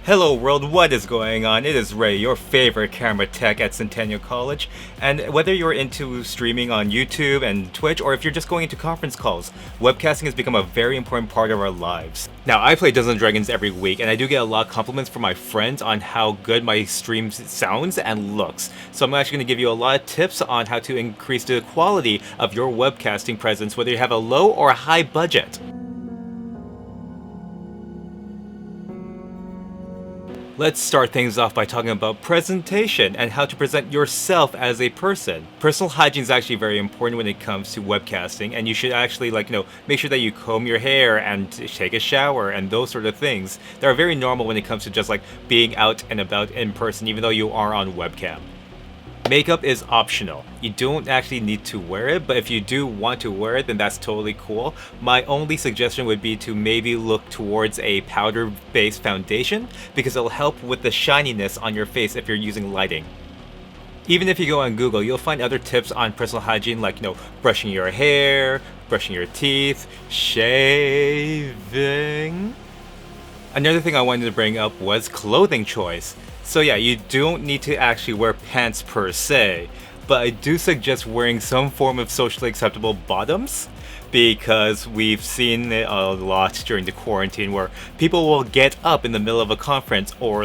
Hello world, what is going on? It is Ray, your favorite camera tech at Centennial College, and whether you're into streaming on YouTube and Twitch, or if you're just going into conference calls, webcasting has become a very important part of our lives. Now, I play Dungeons & Dragons every week, and I do get a lot of compliments from my friends on how good my stream sounds and looks, so I'm actually going to give you a lot of tips on how to increase the quality of your webcasting presence, whether you have a low or a high budget. Let's start things off by talking about presentation and how to present yourself as a person. Personal hygiene is actually very important when it comes to webcasting, and you should actually make sure that you comb your hair and take a shower and those sort of things that are very normal when it comes to just being out and about in person, even though you are on webcam. Makeup is optional. You don't actually need to wear it, but if you do want to wear it, then that's totally cool. My only suggestion would be to maybe look towards a powder-based foundation because it'll help with the shininess on your face if you're using lighting. Even if you go on Google, you'll find other tips on personal hygiene like, brushing your hair, brushing your teeth, shaving. Another thing I wanted to bring up was clothing choice. So yeah, you don't need to actually wear pants per se, but I do suggest wearing some form of socially acceptable bottoms because we've seen it a lot during the quarantine where people will get up in the middle of a conference or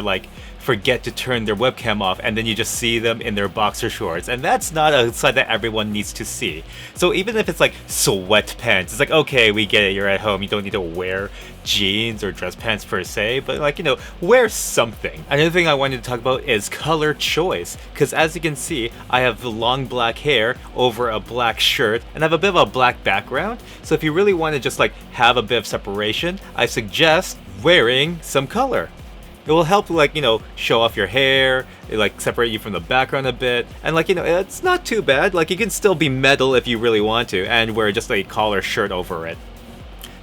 forget to turn their webcam off, and then you just see them in their boxer shorts, and that's not a sight that everyone needs to see. So even if it's sweatpants, it's okay, we get it, you're at home, you don't need to wear jeans or dress pants per se, but wear something. Another thing I wanted to talk about is color choice, because as you can see, I have the long black hair over a black shirt, and I have a bit of a black background, so if you really want to just have a bit of separation, I suggest wearing some color. It will help show off your hair, separate you from the background a bit, and it's not too bad. You can still be metal if you really want to, and wear just a collar shirt over it.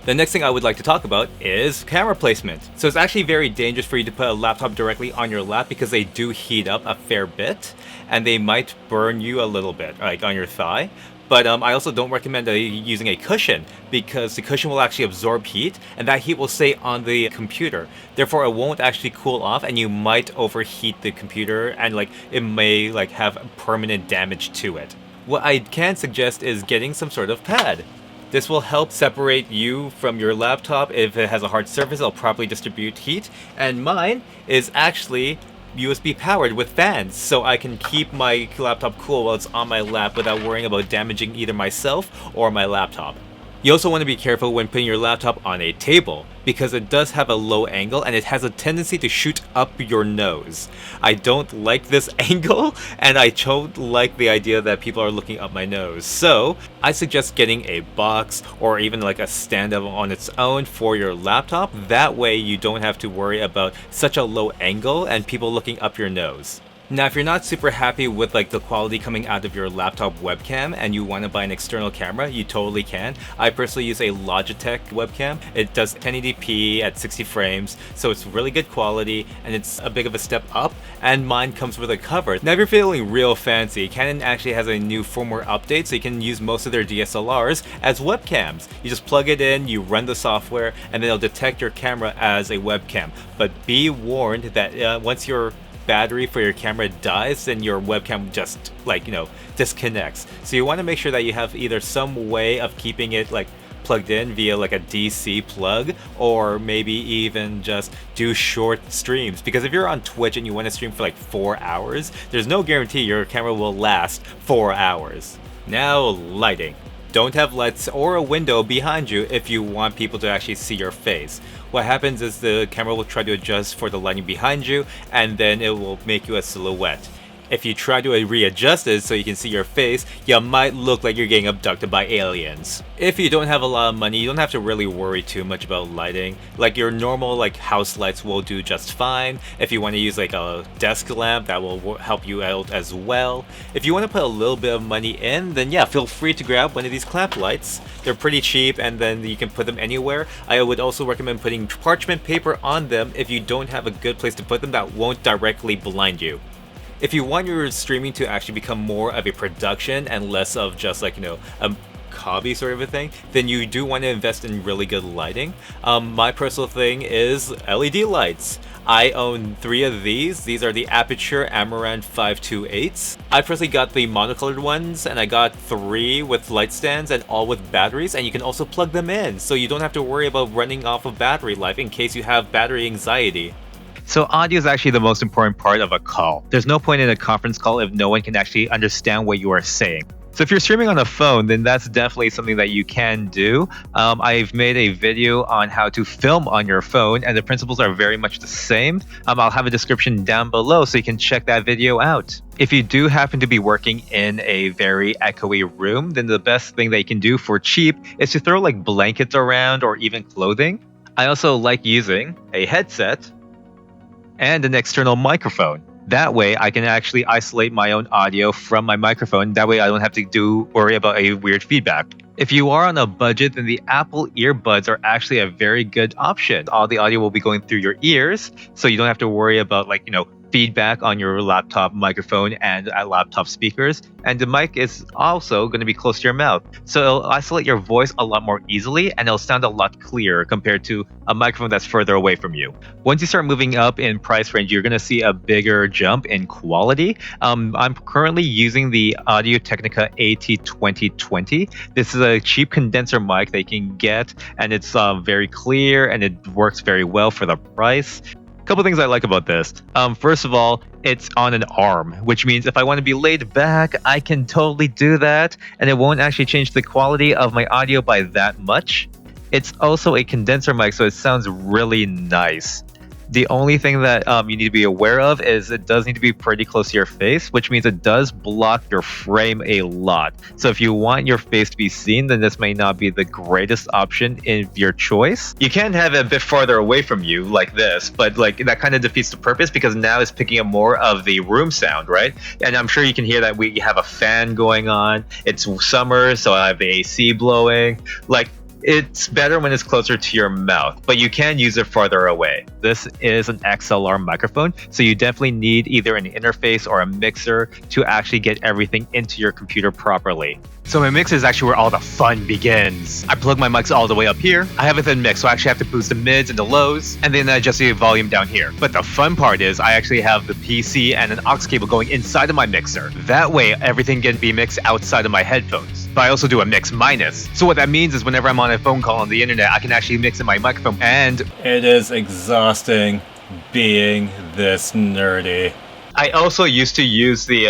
The next thing I would like to talk about is camera placement. So it's actually very dangerous for you to put a laptop directly on your lap because they do heat up a fair bit, and they might burn you a little bit, on your thigh. But I also don't recommend using a cushion because the cushion will actually absorb heat and that heat will stay on the computer. Therefore, it won't actually cool off and you might overheat the computer and it may have permanent damage to it. What I can suggest is getting some sort of pad. This will help separate you from your laptop. If it has a hard surface, it'll properly distribute heat. And mine is actually USB powered with fans, so I can keep my laptop cool while it's on my lap without worrying about damaging either myself or my laptop. You also want to be careful when putting your laptop on a table, because it does have a low angle and it has a tendency to shoot up your nose. I don't like this angle, and I don't like the idea that people are looking up my nose. So I suggest getting a box or even a stand up on its own for your laptop. That way you don't have to worry about such a low angle and people looking up your nose. Now, if you're not super happy with the quality coming out of your laptop webcam and you want to buy an external camera, you totally can. I personally use a Logitech webcam. It does 1080p at 60 frames, so it's really good quality and it's a bit of a step up, and mine comes with a cover. Now, if you're feeling real fancy, Canon actually has a new firmware update, so you can use most of their DSLRs as webcams. You just plug it in, you run the software, and then it'll detect your camera as a webcam. But be warned that once your battery for your camera dies, then your webcam just disconnects. So you want to make sure that you have either some way of keeping it plugged in via a DC plug, or maybe even just do short streams, because if you're on Twitch and you want to stream for 4 hours, there's no guarantee your camera will last 4 hours. Now, lighting. Don't have lights or a window behind you if you want people to actually see your face. What happens is the camera will try to adjust for the lighting behind you, and then it will make you a silhouette. If you try to readjust it so you can see your face, you might look like you're getting abducted by aliens. If you don't have a lot of money, you don't have to really worry too much about lighting. Your normal house lights will do just fine. If you want to use a desk lamp, that will help you out as well. If you want to put a little bit of money in, then yeah, feel free to grab one of these clamp lights. They're pretty cheap and then you can put them anywhere. I would also recommend putting parchment paper on them if you don't have a good place to put them that won't directly blind you. If you want your streaming to actually become more of a production and less of just a hobby sort of a thing, then you do want to invest in really good lighting. My personal thing is LED lights. I own 3 of these. These are the Aperture Amaranth 528s. I personally got the monocolored ones, and I got 3 with light stands and all with batteries, and you can also plug them in, so you don't have to worry about running off of battery life in case you have battery anxiety. So audio is actually the most important part of a call. There's no point in a conference call if no one can actually understand what you are saying. So if you're streaming on a phone, then that's definitely something that you can do. I've made a video on how to film on your phone, and the principles are very much the same. I'll have a description down below so you can check that video out. If you do happen to be working in a very echoey room, then the best thing that you can do for cheap is to throw like blankets around or even clothing. I also like using a headset and an external microphone. That way I can actually isolate my own audio from my microphone. That way I don't have to worry about a weird feedback. If you are on a budget, then the Apple earbuds are actually a very good option. All the audio will be going through your ears, so you don't have to worry about feedback on your laptop microphone and laptop speakers. And the mic is also going to be close to your mouth, so it'll isolate your voice a lot more easily, and it'll sound a lot clearer compared to a microphone that's further away from you. Once you start moving up in price range, you're going to see a bigger jump in quality. I'm currently using the Audio Technica AT2020. This is a cheap condenser mic that you can get, and it's very clear and it works very well for the price. Couple things I like about this. First of all, it's on an arm, which means if I want to be laid back, I can totally do that, and it won't actually change the quality of my audio by that much. It's also a condenser mic, so it sounds really nice. The only thing that you need to be aware of is it does need to be pretty close to your face, which means it does block your frame a lot. So if you want your face to be seen, then this may not be the greatest option in your choice. You can have it a bit farther away from you like this, but that kind of defeats the purpose because now it's picking up more of the room sound, right? And I'm sure you can hear that we have a fan going on. It's summer, so I have the AC blowing. It's better when it's closer to your mouth, but you can use it farther away. This is an XLR microphone, so you definitely need either an interface or a mixer to actually get everything into your computer properly. So my mixer is actually where all the fun begins. I plug my mics all the way up here. I have a thin mix, so I actually have to boost the mids and the lows, and then adjust the volume down here. But the fun part is I actually have the PC and an aux cable going inside of my mixer. That way, everything can be mixed outside of my headphones. But I also do a mix minus. So what that means is whenever I'm on a phone call on the internet, I can actually mix in my microphone. And it is exhausting being this nerdy. I also used to use the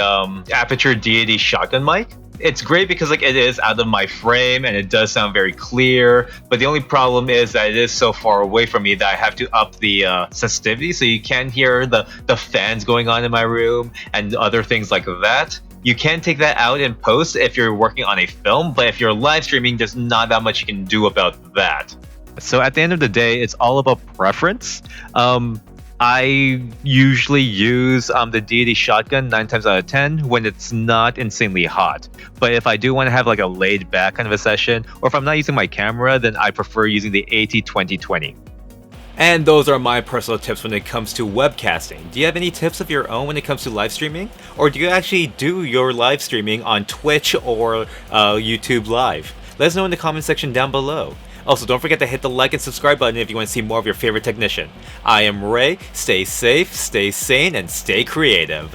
Aperture D80 shotgun mic. It's great because it is out of my frame and it does sound very clear, but the only problem is that it is so far away from me that I have to up the sensitivity, so you can hear the fans going on in my room and other things like that. You can take that out in post if you're working on a film, but if you're live streaming, there's not that much you can do about that. So at the end of the day, it's all about preference. I usually use the D80 shotgun 9 times out of 10 when it's not insanely hot. But if I do want to have a laid back kind of a session, or if I'm not using my camera, then I prefer using the AT2020. And those are my personal tips when it comes to webcasting. Do you have any tips of your own when it comes to live streaming? Or do you actually do your live streaming on Twitch or YouTube Live? Let us know in the comment section down below. Also, don't forget to hit the like and subscribe button if you want to see more of your favorite technician. I am Ray. Stay safe, stay sane, and stay creative.